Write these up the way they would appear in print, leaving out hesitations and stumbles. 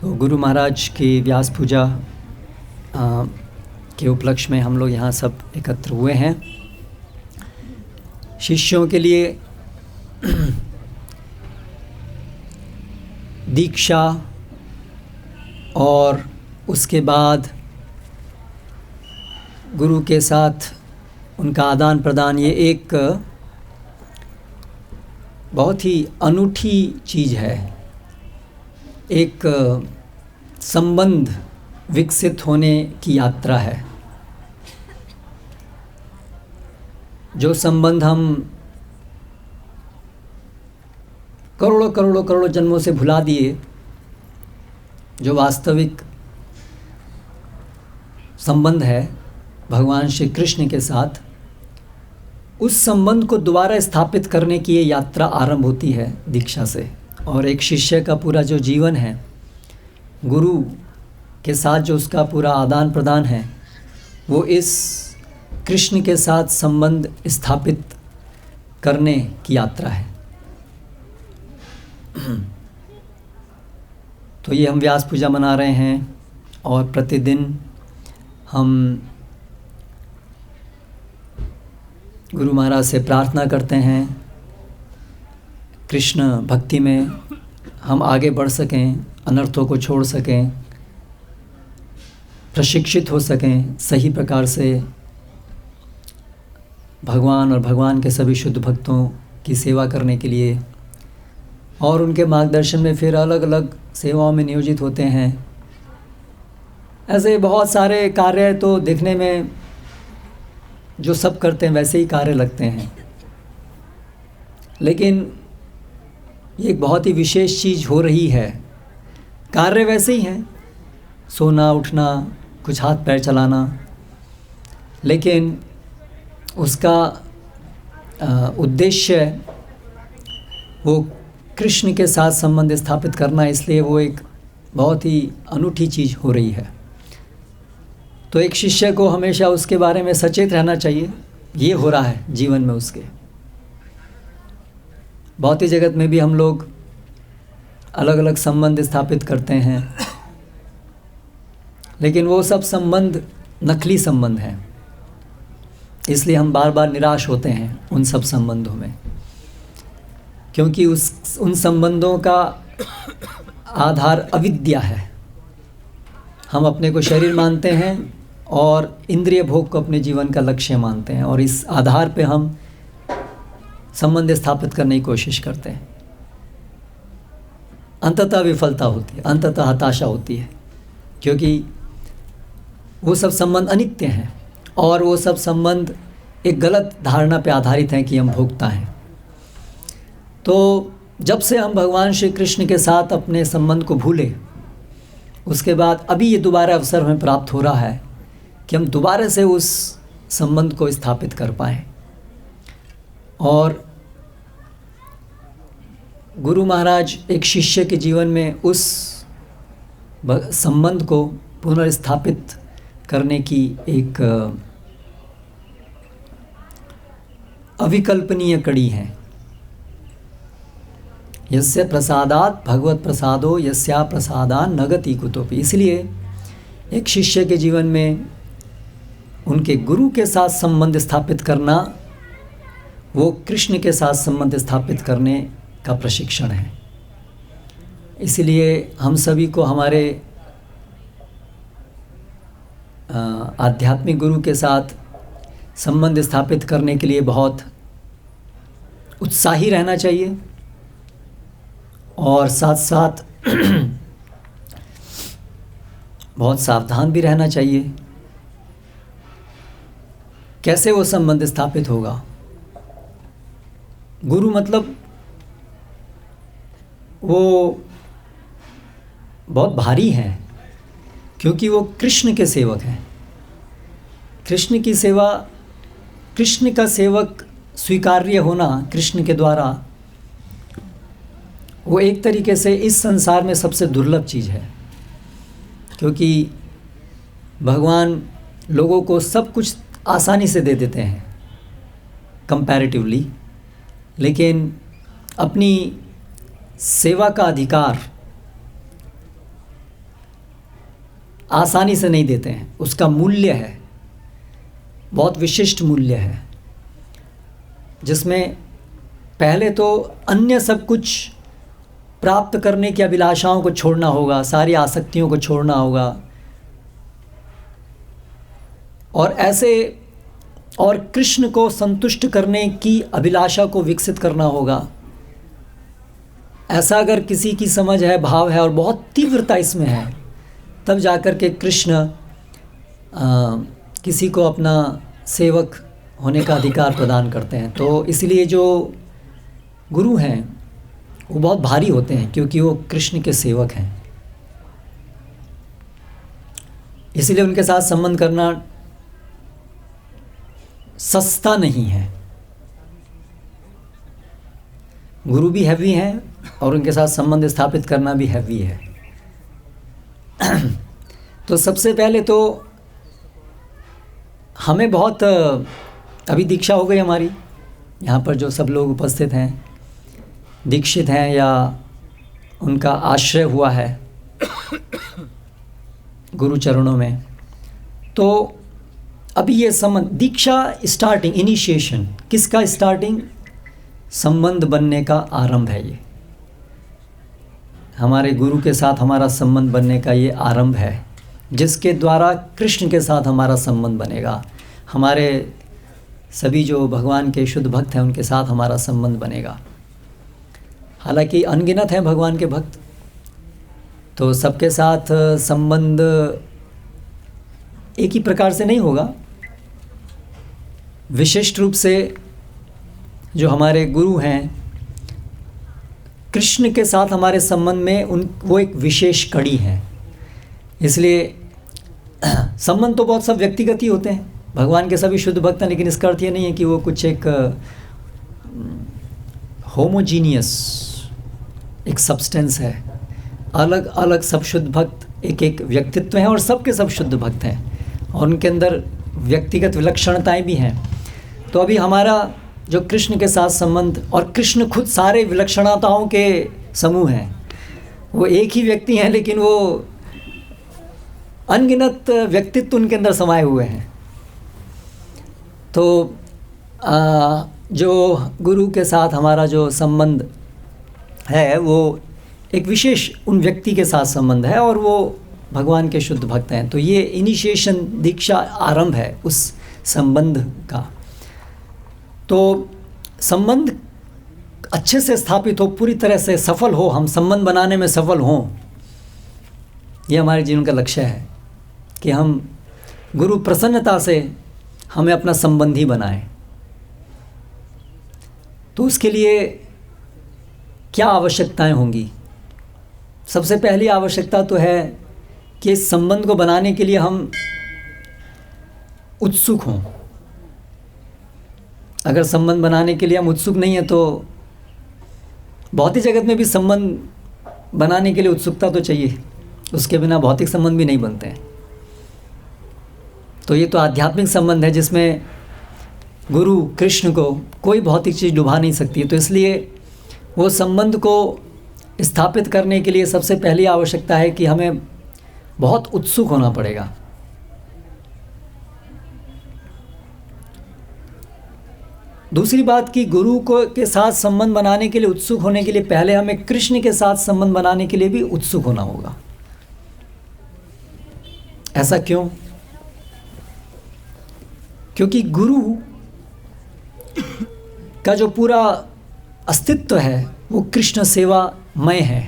तो गुरु महाराज की व्यास पूजा के उपलक्ष्य में हम लोग यहाँ सब एकत्र हुए हैं। शिष्यों के लिए दीक्षा और उसके बाद गुरु के साथ उनका आदान प्रदान, ये एक बहुत ही अनूठी चीज़ है। एक संबंध विकसित होने की यात्रा है। जो संबंध हम करोड़ों करोड़ों करोड़ों जन्मों से भुला दिए, जो वास्तविक संबंध है भगवान श्री कृष्ण के साथ, उस संबंध को दोबारा स्थापित करने की ये यात्रा आरंभ होती है दीक्षा से। और एक शिष्य का पूरा जो जीवन है, गुरु के साथ जो उसका पूरा आदान प्रदान है, वो इस कृष्ण के साथ संबंध स्थापित करने की यात्रा है। तो ये हम व्यास पूजा मना रहे हैं और प्रतिदिन हम गुरु महाराज से प्रार्थना करते हैं कृष्ण भक्ति में हम आगे बढ़ सकें, अनर्थों को छोड़ सकें, प्रशिक्षित हो सकें सही प्रकार से भगवान और भगवान के सभी शुद्ध भक्तों की सेवा करने के लिए। और उनके मार्गदर्शन में फिर अलग अलग सेवाओं में नियोजित होते हैं। ऐसे बहुत सारे कार्य तो देखने में जो सब करते हैं वैसे ही कार्य लगते हैं, लेकिन ये एक बहुत ही विशेष चीज़ हो रही है। कार्य वैसे ही हैं, सोना उठना, कुछ हाथ पैर चलाना, लेकिन उसका उद्देश्य वो कृष्ण के साथ संबंध स्थापित करना, इसलिए वो एक बहुत ही अनूठी चीज़ हो रही है। तो एक शिष्य को हमेशा उसके बारे में सचेत रहना चाहिए, ये हो रहा है जीवन में उसके। भौतिक जगत में भी हम लोग अलग अलग संबंध स्थापित करते हैं, लेकिन वो सब संबंध नकली संबंध हैं। इसलिए हम बार बार निराश होते हैं उन सब संबंधों में, क्योंकि उन संबंधों का आधार अविद्या है। हम अपने को शरीर मानते हैं और इंद्रिय भोग को अपने जीवन का लक्ष्य मानते हैं, और इस आधार पे हम संबंध स्थापित करने की कोशिश करते हैं। अंततः विफलता होती है, अंततः हताशा होती है, क्योंकि वो सब संबंध अनित्य हैं और वो सब संबंध एक गलत धारणा पे आधारित हैं कि हम भोक्ता हैं। तो जब से हम भगवान श्री कृष्ण के साथ अपने संबंध को भूले, उसके बाद अभी ये दोबारा अवसर हमें प्राप्त हो रहा है कि हम दोबारा से उस संबंध को स्थापित कर पाएँ। और गुरु महाराज एक शिष्य के जीवन में उस संबंध को पुनर्स्थापित करने की एक अविकल्पनीय कड़ी है। यस्य प्रसादात भगवत प्रसादो यस्या प्रसादान न गति कुतोपि। इसलिए एक शिष्य के जीवन में उनके गुरु के साथ संबंध स्थापित करना, वो कृष्ण के साथ संबंध स्थापित करने का प्रशिक्षण है। इसलिए हम सभी को हमारे आध्यात्मिक गुरु के साथ संबंध स्थापित करने के लिए बहुत उत्साही रहना चाहिए, और साथ साथ बहुत सावधान भी रहना चाहिए। कैसे वो संबंध स्थापित होगा? गुरु मतलब वो बहुत भारी हैं, क्योंकि वो कृष्ण के सेवक हैं। कृष्ण की सेवा, कृष्ण का सेवक स्वीकार्य होना कृष्ण के द्वारा, वो एक तरीके से इस संसार में सबसे दुर्लभ चीज़ है। क्योंकि भगवान लोगों को सब कुछ आसानी से दे देते हैं कंपैरेटिवली, लेकिन अपनी सेवा का अधिकार आसानी से नहीं देते हैं, उसका मूल्य है, बहुत विशिष्ट मूल्य है, जिसमें पहले तो अन्य सब कुछ प्राप्त करने की अभिलाषाओं को छोड़ना होगा, सारी आसक्तियों को छोड़ना होगा, और कृष्ण को संतुष्ट करने की अभिलाषा को विकसित करना होगा। ऐसा अगर किसी की समझ है, भाव है और बहुत तीव्रता इसमें है, तब जाकर के कृष्ण किसी को अपना सेवक होने का अधिकार प्रदान करते हैं। तो इसलिए जो गुरु हैं वो बहुत भारी होते हैं, क्योंकि वो कृष्ण के सेवक हैं। इसलिए उनके साथ संबंध करना सस्ता नहीं है। गुरु भी हैवी हैं और उनके साथ संबंध स्थापित करना भी हैवी है। तो सबसे पहले तो हमें बहुत, अभी दीक्षा हो गई हमारी, यहाँ पर जो सब लोग उपस्थित हैं दीक्षित हैं या उनका आश्रय हुआ है गुरु चरणों में, तो अभी ये संबंध, दीक्षा स्टार्टिंग, इनिशिएशन किसका स्टार्टिंग, संबंध बनने का आरंभ है। ये हमारे गुरु के साथ हमारा संबंध बनने का ये आरंभ है, जिसके द्वारा कृष्ण के साथ हमारा संबंध बनेगा। हमारे सभी जो भगवान के शुद्ध भक्त हैं उनके साथ हमारा संबंध बनेगा। हालांकि अनगिनत हैं भगवान के भक्त, तो सबके साथ संबंध एक ही प्रकार से नहीं होगा। विशिष्ट रूप से जो हमारे गुरु हैं कृष्ण के साथ हमारे संबंध में वो एक विशेष कड़ी है। इसलिए संबंध तो बहुत सब व्यक्तिगत ही होते हैं, भगवान के सभी शुद्ध भक्त हैं, लेकिन इसका अर्थ ये नहीं है कि वो कुछ एक होमोजीनियस एक सब्सटेंस है। अलग अलग सब शुद्ध भक्त एक एक व्यक्तित्व हैं और सबके सब शुद्ध भक्त हैं और उनके अंदर व्यक्तिगत विलक्षणताएं भी हैं। तो अभी हमारा जो कृष्ण के साथ संबंध, और कृष्ण खुद सारे विलक्षणताओं के समूह हैं, वो एक ही व्यक्ति हैं लेकिन वो अनगिनत व्यक्तित्व उनके अंदर समाये हुए हैं। तो जो गुरु के साथ हमारा जो संबंध है वो एक विशेष उन व्यक्ति के साथ संबंध है और वो भगवान के शुद्ध भक्त हैं। तो ये इनिशिएशन, दीक्षा आरंभ है उस संबंध का। तो संबंध अच्छे से स्थापित हो, पूरी तरह से सफल हो, हम संबंध बनाने में सफल हों, ये हमारे जीवन का लक्ष्य है कि हम गुरु प्रसन्नता से हमें अपना संबंधी बनाएं। तो उसके लिए क्या आवश्यकताएं होंगी? सबसे पहली आवश्यकता तो है कि इस संबंध को बनाने के लिए हम उत्सुक हों। अगर संबंध बनाने के लिए हम उत्सुक नहीं हैं तो भौतिक जगत में भी संबंध बनाने के लिए उत्सुकता तो चाहिए, उसके बिना भौतिक संबंध भी नहीं बनते हैं। तो ये तो आध्यात्मिक संबंध है जिसमें गुरु कृष्ण को कोई भौतिक चीज़ डुबा नहीं सकती। तो इसलिए वो संबंध को स्थापित करने के लिए सबसे पहली आवश्यकता है कि हमें बहुत उत्सुक होना पड़ेगा। दूसरी बात कि गुरु को के साथ संबंध बनाने के लिए उत्सुक होने के लिए पहले हमें कृष्ण के साथ संबंध बनाने के लिए भी उत्सुक होना होगा। ऐसा क्यों? क्योंकि गुरु का जो पूरा अस्तित्व है वो कृष्ण सेवामय है।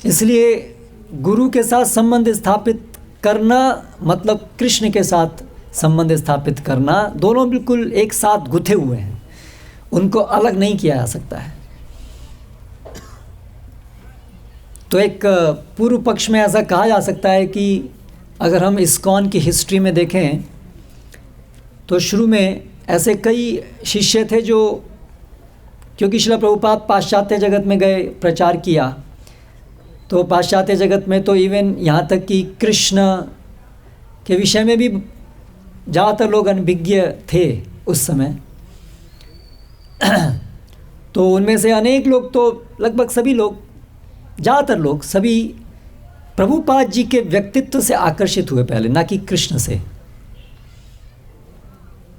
इसलिए गुरु के साथ संबंध स्थापित करना मतलब कृष्ण के साथ संबंध स्थापित करना, दोनों बिल्कुल एक साथ गुथे हुए हैं, उनको अलग नहीं किया जा सकता है। तो एक पूर्व पक्ष में ऐसा कहा जा सकता है कि अगर हम इस्कॉन की हिस्ट्री में देखें तो शुरू में ऐसे कई शिष्य थे जो, क्योंकि श्रील प्रभुपाद पाश्चात्य जगत में गए, प्रचार किया, तो पाश्चात्य जगत में तो इवन यहाँ तक कि कृष्ण के विषय में भी ज़्यादातर लोग अनभिज्ञ थे उस समय। तो उनमें से अनेक लोग, तो लगभग सभी लोग, ज़्यादातर लोग, सभी प्रभुपाद जी के व्यक्तित्व से आकर्षित हुए पहले, ना कि कृष्ण से।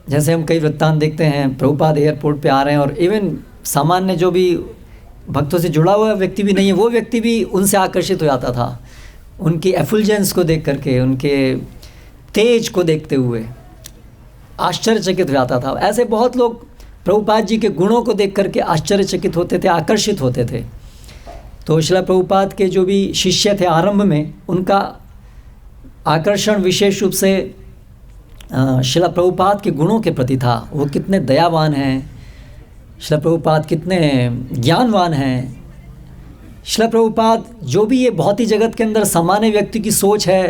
जैसे हम कई वृत्तांत देखते हैं, प्रभुपाद एयरपोर्ट पे आ रहे हैं और इवन सामान्य जो भी भक्तों से जुड़ा हुआ व्यक्ति भी नहीं है, वो व्यक्ति भी उनसे आकर्षित हो जाता था, उनकी एफुलजेंस को देख करके, उनके तेज को देखते हुए आश्चर्यचकित हो जाता था। ऐसे बहुत लोग प्रभुपाद जी के गुणों को देख करके आश्चर्यचकित होते थे, आकर्षित होते थे। तो श्रील प्रभुपाद के जो भी शिष्य थे आरंभ में, उनका आकर्षण विशेष रूप से श्रील प्रभुपाद के गुणों के प्रति था। वो कितने दयावान हैं, श्रील प्रभुपाद कितने ज्ञानवान हैं, श्रील प्रभुपाद जो भी ये भौतिक जगत के अंदर सामान्य व्यक्ति की सोच है,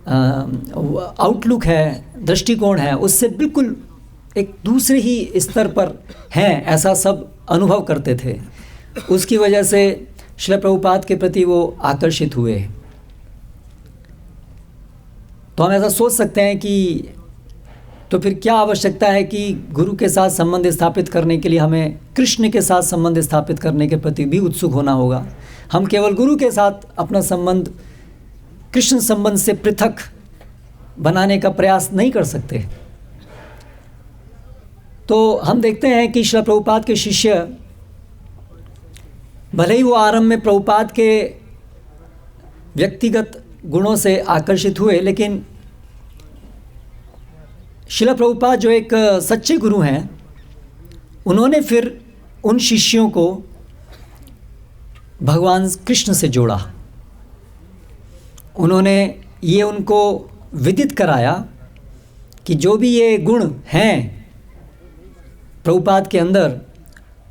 आउटलुक है, दृष्टिकोण है, उससे बिल्कुल एक दूसरे ही स्तर पर हैं, ऐसा सब अनुभव करते थे। उसकी वजह से श्रील प्रभुपाद के प्रति वो आकर्षित हुए। तो हम ऐसा सोच सकते हैं कि तो फिर क्या आवश्यकता है कि गुरु के साथ संबंध स्थापित करने के लिए हमें कृष्ण के साथ संबंध स्थापित करने के प्रति भी उत्सुक होना होगा। हम केवल गुरु के साथ अपना संबंध कृष्ण संबंध से पृथक बनाने का प्रयास नहीं कर सकते। तो हम देखते हैं कि श्रील प्रभुपाद के शिष्य भले ही वो आरंभ में प्रभुपाद के व्यक्तिगत गुणों से आकर्षित हुए, लेकिन श्रील प्रभुपाद जो एक सच्चे गुरु हैं, उन्होंने फिर उन शिष्यों को भगवान कृष्ण से जोड़ा। उन्होंने ये उनको विदित कराया कि जो भी ये गुण हैं प्रभुपाद के अंदर,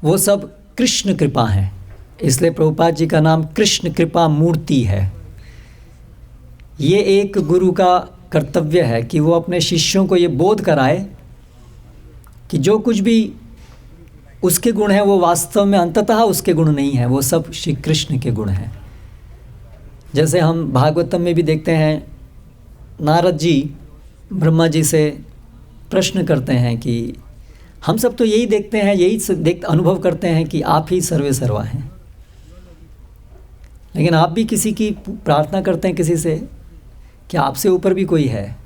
वो सब कृष्ण कृपा हैं। इसलिए प्रभुपाद जी का नाम कृष्ण कृपा मूर्ति है। ये एक गुरु का कर्तव्य है कि वो अपने शिष्यों को ये बोध कराए कि जो कुछ भी उसके गुण हैं वो वास्तव में अंततः उसके गुण नहीं हैं, वो सब श्री कृष्ण के गुण हैं। जैसे हम भागवतम में भी देखते हैं, नारद जी ब्रह्मा जी से प्रश्न करते हैं कि हम सब तो यही देखते हैं, यही अनुभव करते हैं कि आप ही सर्वे सर्वा हैं, लेकिन आप भी किसी की प्रार्थना करते हैं किसी से कि आपसे ऊपर भी कोई है।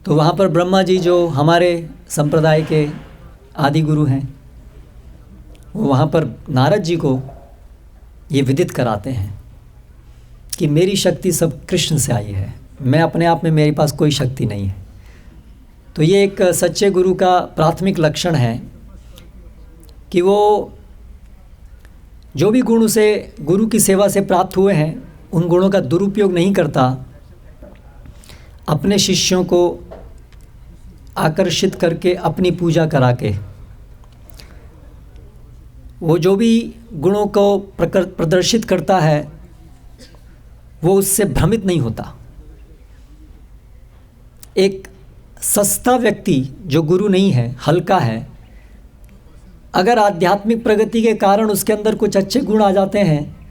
तो वहाँ पर ब्रह्मा जी जो हमारे संप्रदाय के आदि गुरु हैं, वो वहाँ पर नारद जी को ये विदित कराते हैं कि मेरी शक्ति सब कृष्ण से आई है, मैं अपने आप में, मेरे पास कोई शक्ति नहीं है। तो ये एक सच्चे गुरु का प्राथमिक लक्षण है कि वो जो भी गुण उसे गुरु की सेवा से प्राप्त हुए हैं, उन गुणों का दुरुपयोग नहीं करता, अपने शिष्यों को आकर्षित करके अपनी पूजा करा के वो जो भी गुणों को प्रदर्शित करता है वो उससे भ्रमित नहीं होता। एक सस्ता व्यक्ति जो गुरु नहीं है, हल्का है, अगर आध्यात्मिक प्रगति के कारण उसके अंदर कुछ अच्छे गुण आ जाते हैं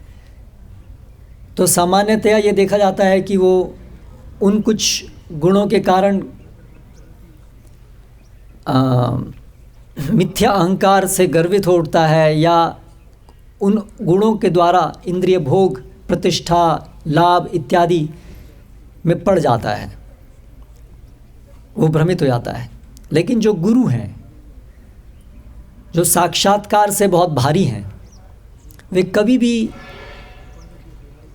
तो सामान्यतया ये देखा जाता है कि वो उन कुछ गुणों के कारण मिथ्या अहंकार से गर्वित हो उठता है, या उन गुणों के द्वारा इंद्रिय भोग, प्रतिष्ठा, लाभ इत्यादि में पड़ जाता है, वो भ्रमित हो जाता है। लेकिन जो गुरु हैं, जो साक्षात्कार से बहुत भारी हैं, वे कभी भी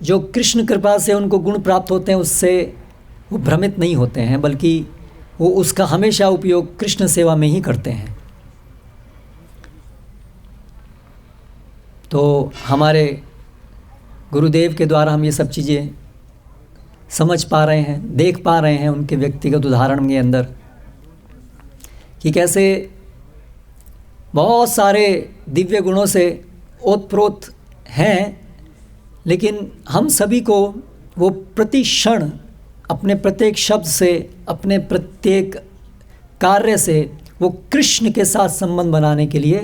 जो कृष्ण कृपा से उनको गुण प्राप्त होते हैं उससे वो भ्रमित नहीं होते हैं, बल्कि वो उसका हमेशा उपयोग कृष्ण सेवा में ही करते हैं। तो हमारे गुरुदेव के द्वारा हम ये सब चीज़ें समझ पा रहे हैं, देख पा रहे हैं उनके व्यक्तिगत उदाहरण के अंदर कि कैसे बहुत सारे दिव्य गुणों से ओतप्रोत हैं, लेकिन हम सभी को वो प्रति क्षण अपने प्रत्येक शब्द से, अपने प्रत्येक कार्य से वो कृष्ण के साथ संबंध बनाने के लिए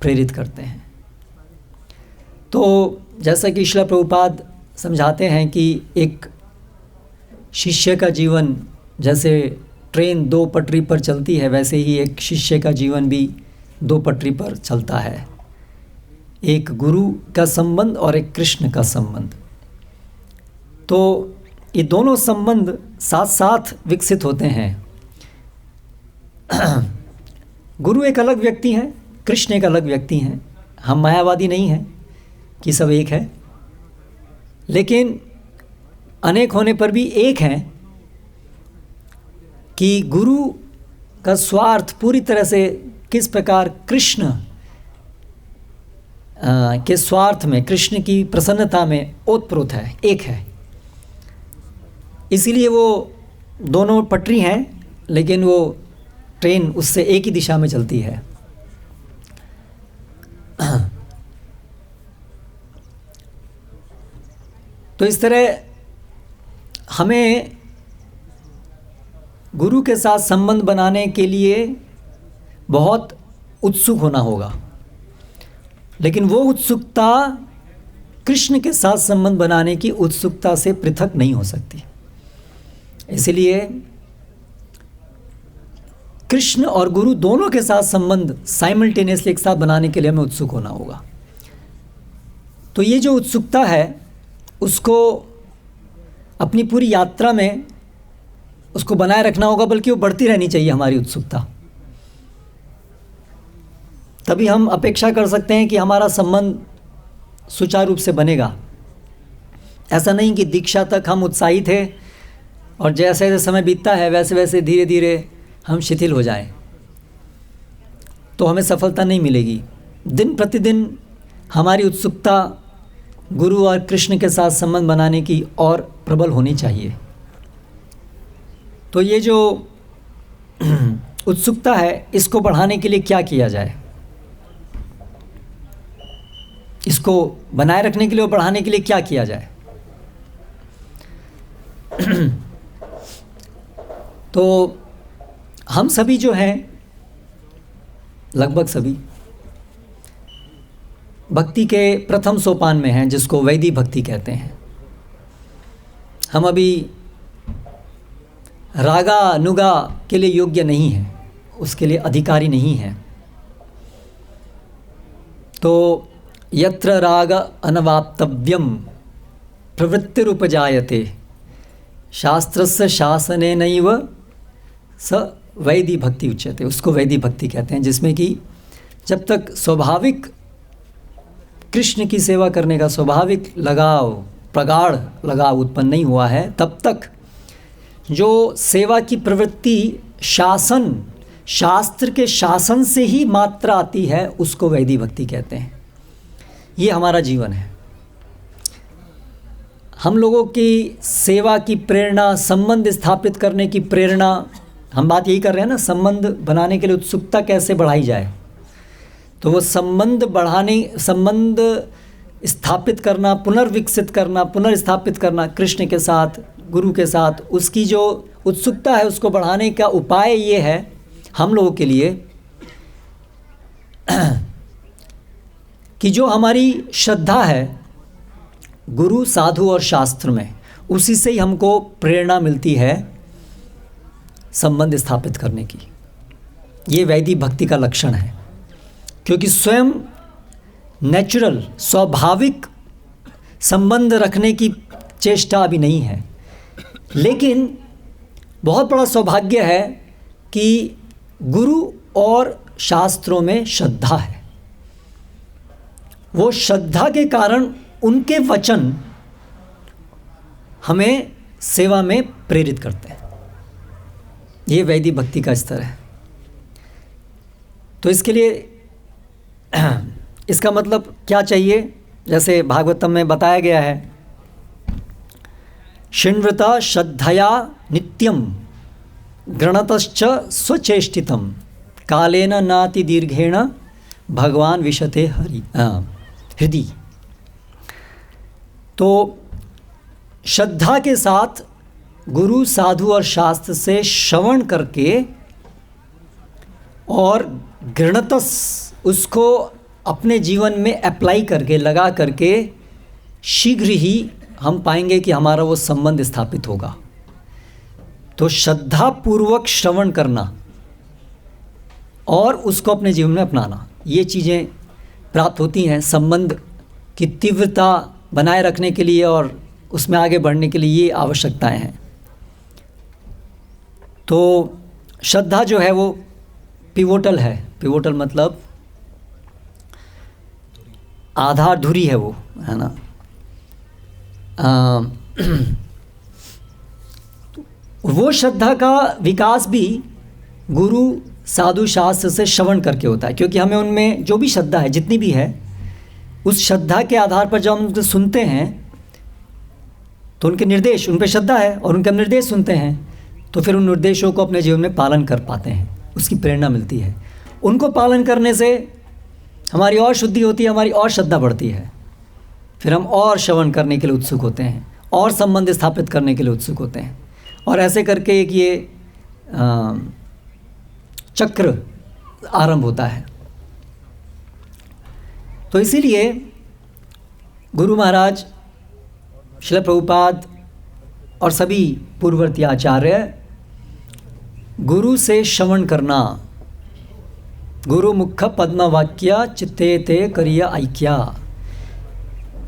प्रेरित करते हैं। तो जैसा कि श्रील प्रभुपाद समझाते हैं कि एक शिष्य का जीवन जैसे ट्रेन दो पटरी पर चलती है, वैसे ही एक शिष्य का जीवन भी दो पटरी पर चलता है। एक गुरु का संबंध और एक कृष्ण का संबंध। तो ये दोनों संबंध साथ साथ विकसित होते हैं। गुरु एक अलग व्यक्ति हैं, कृष्ण एक अलग व्यक्ति हैं। हम मायावादी नहीं हैं कि सब एक है, लेकिन अनेक होने पर भी एक हैं कि गुरु का स्वार्थ पूरी तरह से किस प्रकार कृष्ण के स्वार्थ में, कृष्ण की प्रसन्नता में ओतप्रोत है, एक है। इसीलिए वो दोनों पटरी हैं, लेकिन वो ट्रेन उससे एक ही दिशा में चलती है। तो इस तरह हमें गुरु के साथ संबंध बनाने के लिए बहुत उत्सुक होना होगा, लेकिन वो उत्सुकता कृष्ण के साथ संबंध बनाने की उत्सुकता से पृथक नहीं हो सकती। इसलिए कृष्ण और गुरु दोनों के साथ संबंध साइमल्टेनियसली एक साथ बनाने के लिए हमें उत्सुक होना होगा। तो ये जो उत्सुकता है उसको अपनी पूरी यात्रा में उसको बनाए रखना होगा, बल्कि वो बढ़ती रहनी चाहिए हमारी उत्सुकता। तभी हम अपेक्षा कर सकते हैं कि हमारा संबंध सुचारू रूप से बनेगा। ऐसा नहीं कि दीक्षा तक हम उत्साही थे और जैसे जैसे समय बीतता है वैसे वैसे धीरे धीरे हम शिथिल हो जाएं, तो हमें सफलता नहीं मिलेगी। दिन प्रतिदिन हमारी उत्सुकता गुरु और कृष्ण के साथ संबंध बनाने की और प्रबल होनी चाहिए। तो ये जो उत्सुकता है, इसको बढ़ाने के लिए क्या किया जाए, इसको बनाए रखने के लिए और बढ़ाने के लिए क्या किया जाए? तो हम सभी जो हैं, लगभग सभी भक्ति के प्रथम सोपान में हैं, जिसको वैदिक भक्ति कहते हैं। हम अभी रागा नुगा के लिए योग्य नहीं हैं, उसके लिए अधिकारी नहीं हैं। तो यत्र राग अनवाप्तव्यम प्रवृत्तिरुपजायते शास्त्रस्य शासनेनैव स वैदिक भक्ति उच्यते। उसको वैदिक भक्ति कहते हैं, जिसमें कि जब तक स्वाभाविक कृष्ण की सेवा करने का स्वाभाविक लगाव, प्रगाढ़ लगाव उत्पन्न नहीं हुआ है, तब तक जो सेवा की प्रवृत्ति शासन, शास्त्र के शासन से ही मात्र आती है, उसको वैदिक भक्ति कहते हैं। ये हमारा जीवन है। हम लोगों की सेवा की प्रेरणा, संबंध स्थापित करने की प्रेरणा, हम बात यही कर रहे हैं ना, संबंध बनाने के लिए उत्सुकता कैसे बढ़ाई जाए। तो वो संबंध बढ़ाने, संबंध स्थापित करना, पुनर्विकसित करना, पुनर्स्थापित करना कृष्ण के साथ, गुरु के साथ, उसकी जो उत्सुकता है उसको बढ़ाने का उपाय ये है हम लोगों के लिए कि जो हमारी श्रद्धा है गुरु, साधु और शास्त्र में, उसी से ही हमको प्रेरणा मिलती है संबंध स्थापित करने की। ये वैदिक भक्ति का लक्षण है, क्योंकि स्वयं नेचुरल, स्वाभाविक संबंध रखने की चेष्टा अभी नहीं है। लेकिन बहुत बड़ा सौभाग्य है कि गुरु और शास्त्रों में श्रद्धा है। वो श्रद्धा के कारण उनके वचन हमें सेवा में प्रेरित करते हैं। ये वैदिक भक्ति का स्तर है। तो इसके लिए इसका मतलब क्या चाहिए? जैसे भागवतम में बताया गया है, शृण्वता श्रद्धया नित्यम गृणतश्च स्वचेष्टितम कालेन नाति दीर्घेण भगवान विशते हृदि। तो श्रद्धा के साथ गुरु, साधु और शास्त्र से श्रवण करके और गृणतस उसको अपने जीवन में अप्लाई करके, लगा करके शीघ्र ही हम पाएंगे कि हमारा वो संबंध स्थापित होगा। तो श्रद्धापूर्वक श्रवण करना और उसको अपने जीवन में अपनाना, ये चीज़ें प्राप्त होती हैं संबंध की तीव्रता बनाए रखने के लिए और उसमें आगे बढ़ने के लिए ये आवश्यकताएं हैं। तो श्रद्धा जो है वो पिवोटल है। पिवोटल मतलब आधार धुरी है वो, है ना। वो श्रद्धा का विकास भी गुरु साधु शास्त्र से श्रवण करके होता है, क्योंकि हमें उनमें जो भी श्रद्धा है, जितनी भी है, उस श्रद्धा के आधार पर जब हम उनको सुनते हैं तो उनके निर्देश, उन पर श्रद्धा है और उनके हम निर्देश सुनते हैं, तो फिर उन निर्देशों को अपने जीवन में पालन कर पाते हैं, उसकी प्रेरणा मिलती है। उनको पालन करने से हमारी और शुद्धि होती है, हमारी और श्रद्धा बढ़ती है, फिर हम और श्रवण करने के लिए उत्सुक होते हैं और संबंध स्थापित करने के लिए उत्सुक होते हैं, और ऐसे करके एक ये चक्र आरंभ होता है। तो इसीलिए गुरु महाराज, श्रील प्रभुपाद और सभी पूर्ववर्ती आचार्य गुरु से श्रवण करना, गुरु मुख पद्म वाक्या चित्ते ते करिया ऐक्या,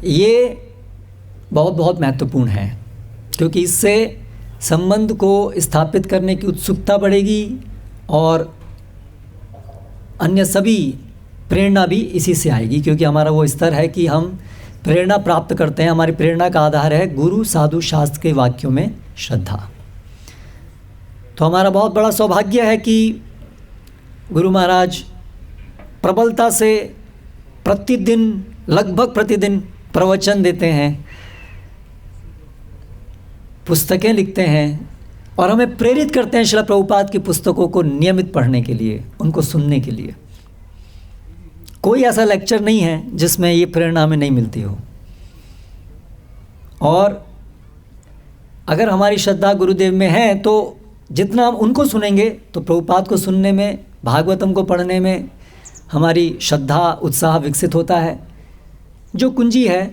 ये बहुत बहुत महत्वपूर्ण है, क्योंकि इससे संबंध को स्थापित करने की उत्सुकता बढ़ेगी और अन्य सभी प्रेरणा भी इसी से आएगी, क्योंकि हमारा वो स्तर है कि हम प्रेरणा प्राप्त करते हैं। हमारी प्रेरणा का आधार है गुरु साधु शास्त्र के वाक्यों में श्रद्धा। तो हमारा बहुत बड़ा सौभाग्य है कि गुरु महाराज प्रबलता से प्रतिदिन, लगभग प्रतिदिन प्रवचन देते हैं, पुस्तकें लिखते हैं और हमें प्रेरित करते हैं श्रील प्रभुपाद की पुस्तकों को नियमित पढ़ने के लिए, उनको सुनने के लिए। कोई ऐसा लेक्चर नहीं है जिसमें ये प्रेरणा हमें नहीं मिलती हो। और अगर हमारी श्रद्धा गुरुदेव में है तो जितना हम उनको सुनेंगे तो प्रभुपाद को सुनने में, भागवतम को पढ़ने में हमारी श्रद्धा उत्साह विकसित होता है, जो कुंजी है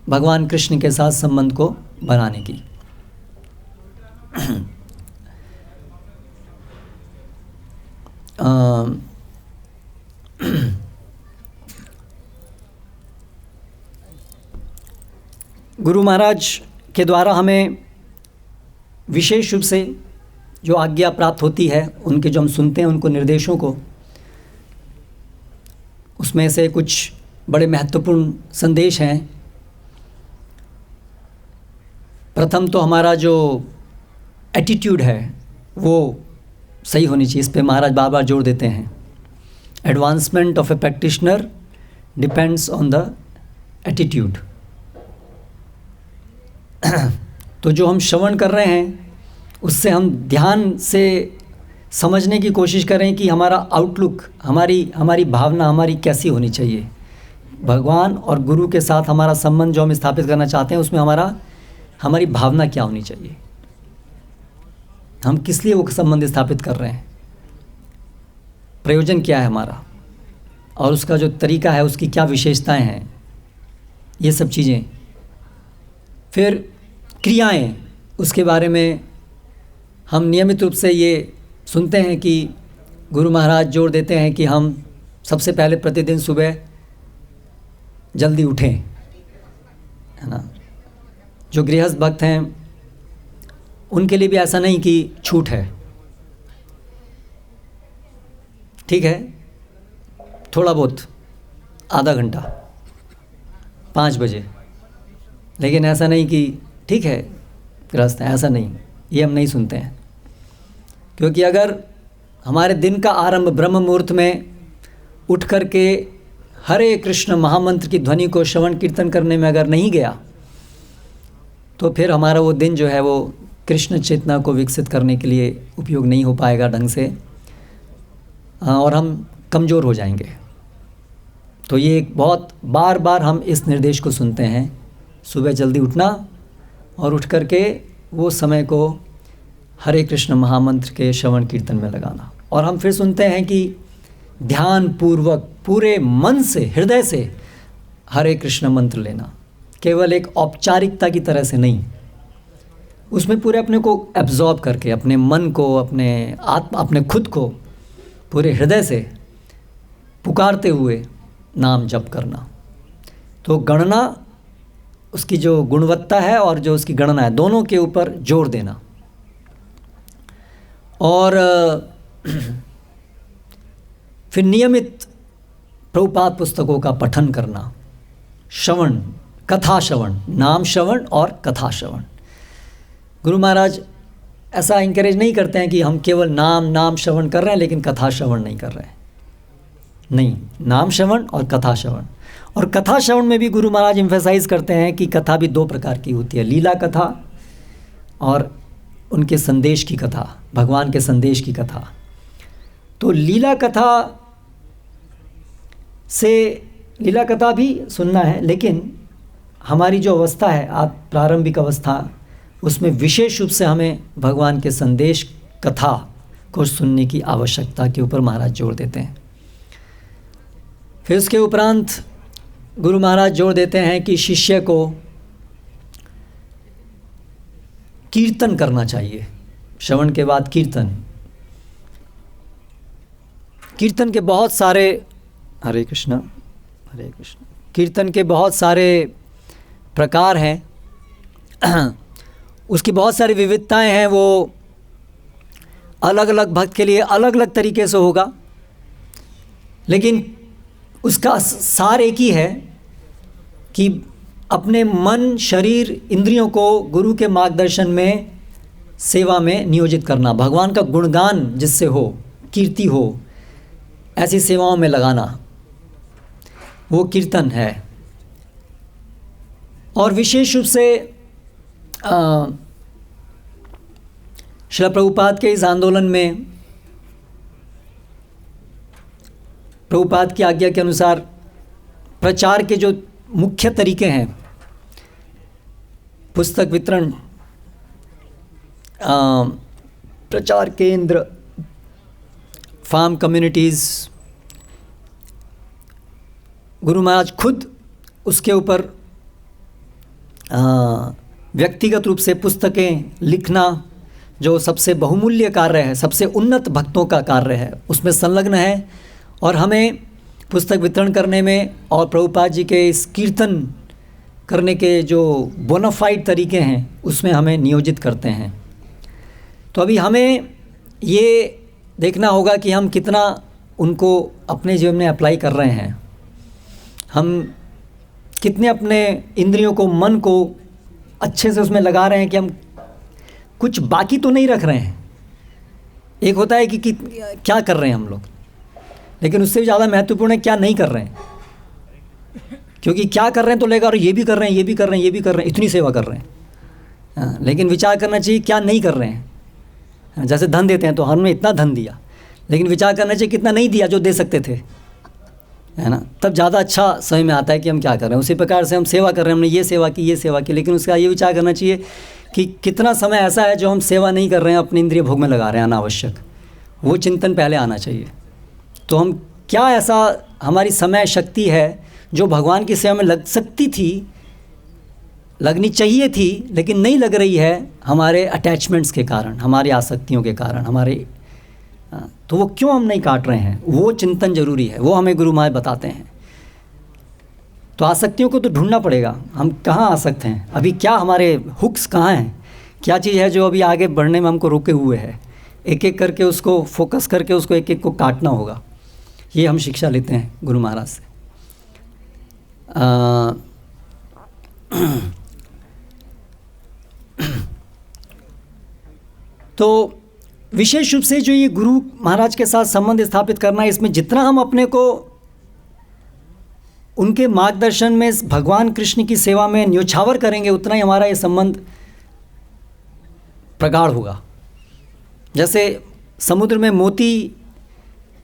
भगवान कृष्ण के साथ संबंध को बनाने की। गुरु महाराज के द्वारा हमें विशेष रूप से जो आज्ञा प्राप्त होती है, उनके जो हम सुनते हैं उनको निर्देशों को, उसमें से कुछ बड़े महत्वपूर्ण संदेश हैं। प्रथम तो हमारा जो एटीट्यूड है वो सही होनी चाहिए, इस पे महाराज बार बार जोर देते हैं। Advancement of A practitioner depends on the attitude. तो जो हम श्रवण कर रहे हैं उससे हम ध्यान से समझने की कोशिश करें कि हमारा आउटलुक, हमारी भावना हमारी कैसी होनी चाहिए। भगवान और गुरु के साथ हमारा संबंध जो हम स्थापित करना चाहते हैं उसमें हमारी भावना क्या होनी चाहिए, हम किस लिए वो संबंध स्थापित कर रहे हैं, प्रयोजन क्या है हमारा, और उसका जो तरीका है उसकी क्या विशेषताएं हैं, ये सब चीज़ें। फिर क्रियाएं, उसके बारे में हम नियमित रूप से ये सुनते हैं कि गुरु महाराज जोर देते हैं कि हम सबसे पहले प्रतिदिन सुबह जल्दी उठें, है ना। जो गृहस्थ भक्त हैं उनके लिए भी ऐसा नहीं कि छूट है, ठीक है, थोड़ा बहुत आधा घंटा 5 बजे, लेकिन ऐसा नहीं कि ठीक है गृहस्थ है, ऐसा नहीं, ये हम नहीं सुनते हैं। क्योंकि अगर हमारे दिन का आरंभ ब्रह्म मुहूर्त में उठ कर के हरे कृष्ण महामंत्र की ध्वनि को श्रवण कीर्तन करने में अगर नहीं गया तो फिर हमारा वो दिन जो है वो कृष्ण चेतना को विकसित करने के लिए उपयोग नहीं हो पाएगा ढंग से, और हम कमज़ोर हो जाएंगे। तो ये एक बहुत बार बार हम इस निर्देश को सुनते हैं, सुबह जल्दी उठना और उठ कर के वो समय को हरे कृष्ण महामंत्र के श्रवण कीर्तन में लगाना। और हम फिर सुनते हैं कि ध्यान पूर्वक पूरे मन से, हृदय से हरे कृष्ण मंत्र लेना, केवल एक औपचारिकता की तरह से नहीं, उसमें पूरे अपने को एब्जॉर्ब करके, अपने मन को, अपने खुद को पूरे हृदय से, पुकारते हुए नाम जप करना। तो गणना, उसकी जो गुणवत्ता है और जो उसकी गणना है, दोनों के ऊपर जोर देना। और फिर नियमित प्रभुपाद पुस्तकों का पठन करना, श्रवण, कथा श्रवण, नाम श्रवण और कथा श्रवण। गुरु महाराज ऐसा इंकरेज नहीं करते हैं कि हम केवल नाम श्रवण कर रहे हैं लेकिन कथा श्रवण नहीं कर रहे हैं। नहीं, नाम श्रवण और कथा श्रवण। और कथा श्रवण में भी गुरु महाराज एम्फेसाइज करते हैं कि कथा भी दो प्रकार की होती है, लीला कथा और उनके संदेश की कथा, भगवान के संदेश की कथा। तो लीला कथा भी सुनना है, लेकिन हमारी जो अवस्था है प्रारंभिक अवस्था, उसमें विशेष रूप से हमें भगवान के संदेश कथा को सुनने की आवश्यकता के ऊपर महाराज जोर देते हैं। फिर उसके उपरांत गुरु महाराज जोर देते हैं कि शिष्य को कीर्तन करना चाहिए। श्रवण के बाद कीर्तन के बहुत सारे, हरे कृष्णा हरे कृष्णा, कीर्तन के बहुत सारे प्रकार हैं, उसकी बहुत सारी विविधताएं हैं। वो अलग अलग भक्त के लिए अलग अलग तरीके से होगा, लेकिन उसका सार एक ही है कि अपने मन, शरीर, इंद्रियों को गुरु के मार्गदर्शन में, सेवा में नियोजित करना, भगवान का गुणगान जिससे हो, कीर्ति हो, ऐसी सेवाओं में लगाना, वो कीर्तन है। और विशेष रूप से श्रील प्रभुपाद के इस आंदोलन में प्रभुपाद की आज्ञा के अनुसार प्रचार के जो मुख्य तरीके हैं, पुस्तक वितरण, प्रचार केंद्र, फार्म कम्युनिटीज़, गुरु महाराज खुद उसके ऊपर व्यक्तिगत रूप से पुस्तकें लिखना, जो सबसे बहुमूल्य कार्य है, सबसे उन्नत भक्तों का कार्य है, उसमें संलग्न है। और हमें पुस्तक वितरण करने में और प्रभुपाद जी के इस कीर्तन करने के जो बोनाफाइड तरीके हैं, उसमें हमें नियोजित करते हैं। तो अभी हमें ये देखना होगा कि हम कितना उनको अपने जीवन में अप्लाई कर रहे हैं, हम कितने अपने इंद्रियों को, मन को अच्छे से उसमें लगा रहे हैं कि हम कुछ बाकी तो नहीं रख रहे हैं। एक होता है कि क्या कर रहे हैं हम लोग, लेकिन उससे भी ज़्यादा महत्वपूर्ण है क्या नहीं कर रहे हैं। क्योंकि क्या कर रहे हैं तो लेगा, और ये भी कर रहे हैं, ये भी कर रहे हैं, ये भी कर रहे हैं, इतनी सेवा कर रहे हैं। लेकिन विचार करना चाहिए क्या नहीं कर रहे हैं। जैसे धन देते हैं तो हमने इतना धन दिया, लेकिन विचार करना चाहिए कितना नहीं दिया जो दे सकते थे, है ना। तब ज़्यादा अच्छा समझ में आता है कि हम क्या कर रहे हैं। उसी प्रकार से हम सेवा कर रहे हैं, हमने ये सेवा की, ये सेवा की, लेकिन उसका ये विचार करना चाहिए कि कितना समय ऐसा है जो हम सेवा नहीं कर रहे हैं, अपने इंद्रिय भोग में लगा रहे हैं अनावश्यक। वो चिंतन पहले आना चाहिए। तो हम क्या ऐसा हमारी समय शक्ति है जो भगवान की सेवा में लग सकती थी, लगनी चाहिए थी, लेकिन नहीं लग रही है हमारे अटैचमेंट्स के कारण, हमारी आसक्तियों के कारण, हमारे, तो वो क्यों हम नहीं काट रहे हैं, वो चिंतन जरूरी है। वो हमें गुरु महाराज बताते हैं। तो आसक्तियों को तो ढूंढना पड़ेगा, हम कहाँ आसक्त हैं, अभी क्या हमारे हुक्स कहाँ हैं, क्या चीज़ है जो अभी आगे बढ़ने में हमको रोके हुए है। एक एक करके उसको फोकस करके उसको एक एक को काटना होगा। ये हम शिक्षा लेते हैं गुरु महाराज से। तो विशेष रूप से जो ये गुरु महाराज के साथ संबंध स्थापित करना, इसमें जितना हम अपने को उनके मार्गदर्शन में, भगवान कृष्ण की सेवा में न्योछावर करेंगे, उतना ही हमारा ये संबंध प्रगाढ़ होगा। जैसे समुद्र में मोती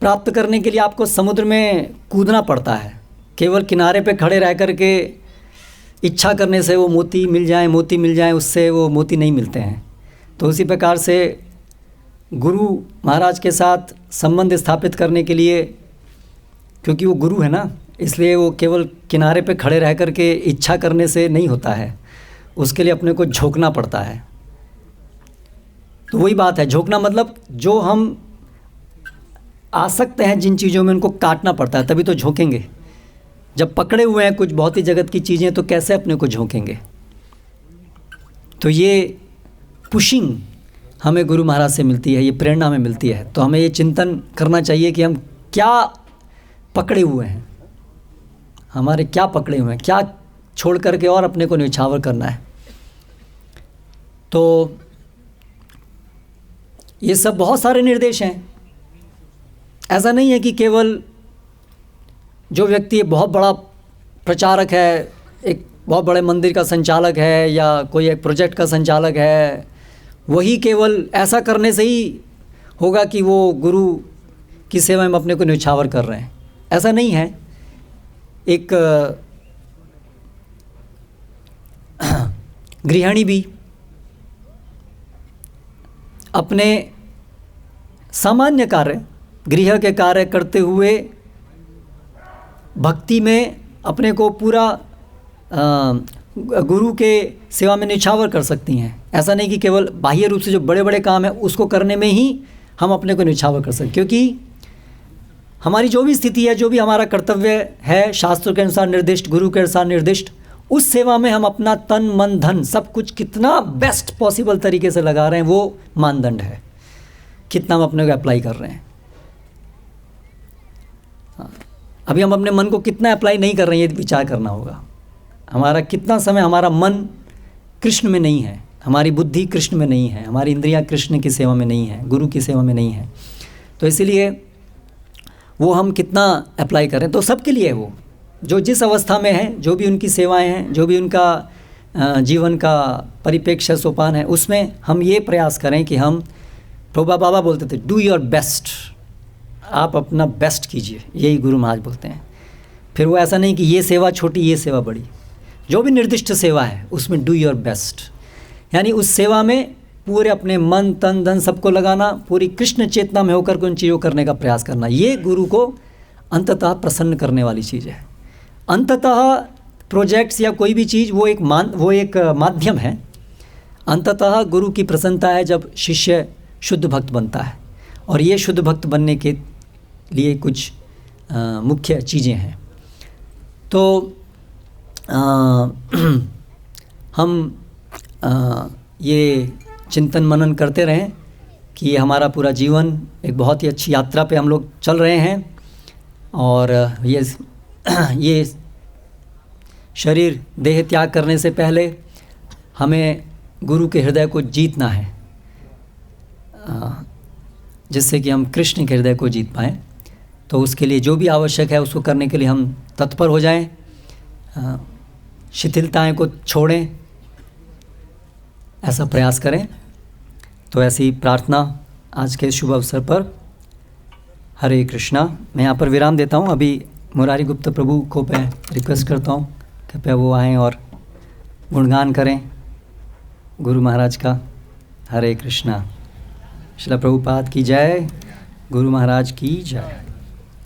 प्राप्त करने के लिए आपको समुद्र में कूदना पड़ता है, केवल किनारे पे खड़े रह कर के इच्छा करने से वो मोती मिल जाए, उससे वो मोती नहीं मिलते हैं। तो उसी प्रकार से गुरु महाराज के साथ संबंध स्थापित करने के लिए, क्योंकि वो गुरु है ना, इसलिए वो केवल किनारे पे खड़े रह कर के इच्छा करने से नहीं होता है, उसके लिए अपने को झोंकना पड़ता है। तो वही बात है, झोंकना मतलब जो हम आसक्त हैं जिन चीज़ों में, उनको काटना पड़ता है, तभी तो झोंकेंगे। जब पकड़े हुए हैं कुछ बहुत ही जगत की चीज़ें, तो कैसे अपने को झोंकेंगे। तो ये पुशिंग हमें गुरु महाराज से मिलती है, ये प्रेरणा हमें मिलती है। तो हमें ये चिंतन करना चाहिए कि हम क्या पकड़े हुए हैं, हमारे क्या पकड़े हुए हैं, क्या छोड़ करके और अपने को न्यौछावर करना है। तो ये सब बहुत सारे निर्देश हैं। ऐसा नहीं है कि केवल जो व्यक्ति बहुत बड़ा प्रचारक है, एक बहुत बड़े मंदिर का संचालक है या कोई एक प्रोजेक्ट का संचालक है, वही केवल ऐसा करने से ही होगा कि वो गुरु की सेवा में अपने को न्यौछावर कर रहे हैं। ऐसा नहीं है। एक गृहिणी भी अपने सामान्य कार्य, गृह के कार्य करते हुए भक्ति में अपने को पूरा गुरु के सेवा में न्यौछावर कर सकती हैं। ऐसा नहीं कि केवल बाह्य रूप से जो बड़े बड़े काम है उसको करने में ही हम अपने को न्यौछावर कर सकते, क्योंकि हमारी जो भी स्थिति है, जो भी हमारा कर्तव्य है, शास्त्रों के अनुसार निर्दिष्ट, गुरु के अनुसार निर्दिष्ट, उस सेवा में हम अपना तन मन धन सब कुछ कितना बेस्ट पॉसिबल तरीके से लगा रहे हैं, वो मानदंड है। कितना हम अपने को अप्लाई कर रहे हैं। अभी हम अपने मन को कितना अप्लाई नहीं कर रहे हैं, ये विचार करना होगा। हमारा कितना समय, हमारा मन कृष्ण में नहीं है, हमारी बुद्धि कृष्ण में नहीं है, हमारी इंद्रियां कृष्ण की सेवा में नहीं है, गुरु की सेवा में नहीं है। तो इसीलिए वो हम कितना अप्लाई करें, तो सबके लिए वो जो जिस अवस्था में है, जो भी उनकी सेवाएं हैं, जो भी उनका जीवन का परिप्रेक्ष्य सोपान है, उसमें हम ये प्रयास करें कि हम, प्रभुपाद बाबा बोलते थे, डू योर बेस्ट, आप अपना बेस्ट कीजिए, यही गुरु महाराज बोलते हैं। फिर वो ऐसा नहीं कि ये सेवा छोटी, ये सेवा बड़ी, जो भी निर्दिष्ट सेवा है उसमें डू योर बेस्ट, यानी उस सेवा में पूरे अपने मन तन धन सबको लगाना, पूरी कृष्ण चेतना में होकर के उन चीज़ों करने का प्रयास करना। ये गुरु को अंततः प्रसन्न करने वाली चीज़ है। अंततः प्रोजेक्ट्स या कोई भी चीज़ वो एक माध्यम है। अंततः गुरु की प्रसन्नता है जब शिष्य शुद्ध भक्त बनता है, और ये शुद्ध भक्त बनने के लिए कुछ मुख्य चीज़ें हैं। तो हम ये चिंतन मनन करते रहें कि हमारा पूरा जीवन एक बहुत ही अच्छी यात्रा पे हम लोग चल रहे हैं, और ये शरीर देह त्याग करने से पहले हमें गुरु के हृदय को जीतना है, जिससे कि हम कृष्ण के हृदय को जीत पाएँ। तो उसके लिए जो भी आवश्यक है उसको करने के लिए हम तत्पर हो जाएं, शिथिलताएं को छोड़ें, ऐसा प्रयास करें। तो ऐसी प्रार्थना आज के शुभ अवसर पर। हरे कृष्णा। मैं यहाँ पर विराम देता हूँ। अभी मुरारी गुप्ता प्रभु को मैं रिक्वेस्ट करता हूँ, कृपया वो आएँ और गुणगान करें गुरु महाराज का। हरे कृष्णा। श्रील प्रभुपाद की जय, गुरु महाराज की जय।